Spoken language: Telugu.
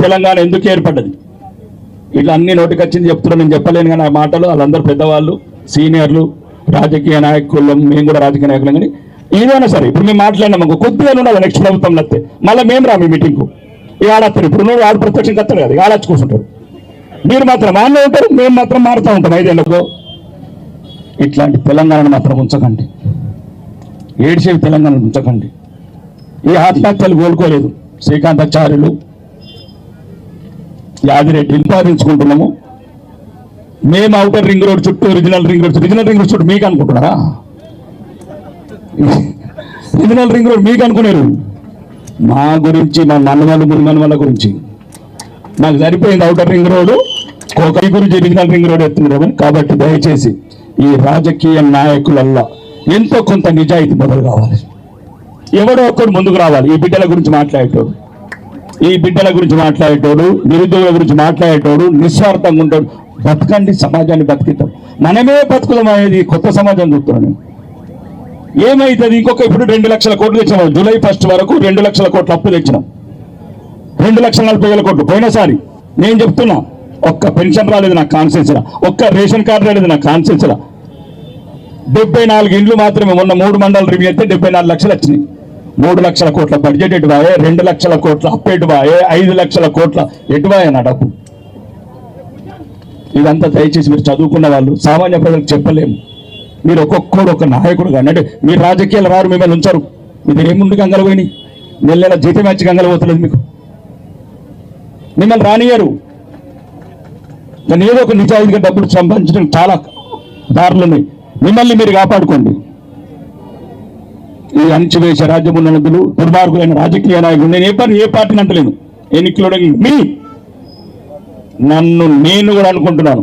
తెలంగాణ ఎందుకు ఏర్పడ్డది? ఇట్లా అన్ని నోటికొచ్చింది చెప్తున్నా, నేను చెప్పలేను కానీ ఆ మాటలు వాళ్ళందరూ పెద్దవాళ్ళు, సీనియర్లు, రాజకీయ నాయకులు, మేము కూడా రాజకీయ నాయకులు. కానీ ఏదైనా సరే ఇప్పుడు మేము మాట్లాడినాము కొద్దిగా ఉండాలి నెక్స్ట్ ప్రభుత్వం వస్తే మళ్ళీ మేము రా మీ మీటింగ్కు ఇక ఆడతారు. ఇప్పుడు నువ్వు ఆడు ప్రత్యక్షంగా వస్తారు కదా, ఆడొచ్చి కూర్చుంటారు. మీరు మాత్రం ఆన్లో ఉంటారు, మేము మాత్రం మారుతూ ఉంటాం 5 ఏళ్ళకు. ఇట్లాంటి తెలంగాణను మాత్రం ఉంచకండి, ఏడ్చేవి తెలంగాణను ఉంచకండి. ఏ ఆత్మహత్యలు కోలుకోలేదు. శ్రీకాంతాచార్యులు, యాదిరెడ్డి నింపాదించుకుంటున్నాము. మేము అవుటర్ రింగ్ రోడ్ చుట్టూ రీజనల్ రింగ్ రోడ్ చుట్టూ మీకు అనుకుంటున్నారా? రీజనల్ రింగ్ రోడ్ మీకు అనుకున్నారు. మా గురించి, మా మనవాళ్ళ గురించి నాకు సరిపోయింది అవుటర్ రింగ్ రోడ్. ఒకరి గురించి రీజనల్ రింగ్ రోడ్ ఎత్తున్నారు. కాబట్టి దయచేసి ఈ రాజకీయ నాయకులల్లా ఎంతో కొంత నిజాయితీ మొదలు కావాలి. ఎవడో ఒక్కడు ముందుకు రావాలి. ఈ బిడ్డల గురించి మాట్లాడేటోడు, నిరుద్యోగుల గురించి మాట్లాడేటోడు, నిస్వార్థంగా ఉంటాడు. బతకండి, సమాజాన్ని బతికిద్దాం, మనమే బతుకుదాం అనేది కొత్త సమాజం చూస్తున్నాను. ఏమైతుంది? ఇంకొక ఇప్పుడు 2 లక్షల కోట్లు తెచ్చినాం. జూలై 1 వరకు 2 లక్షల కోట్ల అప్పు తెచ్చినాం. 2,40,000 కోట్లు. పోయినసారి నేను చెప్తున్నా, ఒక్క పెన్షన్ రాలేదు నాకు కాన్స్టిట్యూన్సీలో, ఒక్క రేషన్ కార్డు రాలేదు నాకు కాన్స్టిట్యూన్సీలో. 74 ఇండ్లు మాత్రమే. మొన్న 3 మండలాలు రివ్యూ అయితే 74 లక్షలు వచ్చినాయి. 3 లక్షల కోట్ల బడ్జెట్ ఎటువాయే, 2 లక్షల కోట్ల అప్పు ఎటువాయే, 5 లక్షల కోట్ల ఎటువాయే నా డబ్బు. ఇదంతా దయచేసి మీరు చదువుకున్న వాళ్ళు, సామాన్య ప్రజలకు చెప్పలేము. మీరు ఒక్కొక్కడు ఒక నాయకుడు కానీ, అంటే మీరు రాజకీయాలు రారు, మిమ్మల్ని ఉంచారు. మీరు ఏముండి గంగలు పోయినాయి, నెల జీతం వచ్చి గంగలు పోతలేదు మీకు, మిమ్మల్ని రానియరు. కానీ ఏదో ఒక నిజాయితీగా డబ్బులు సంపాదించడం చాలా దారులు ఉన్నాయి. మిమ్మల్ని మీరు కాపాడుకోండి. ఈ అణచివేసే రాజ్యమున్నతులు, దుర్మార్గులైన రాజకీయ నాయకులు, నేను ఏ పార్టీని అంటలేను, ఎన్నికలు నన్ను నేను కూడా అనుకుంటున్నాను.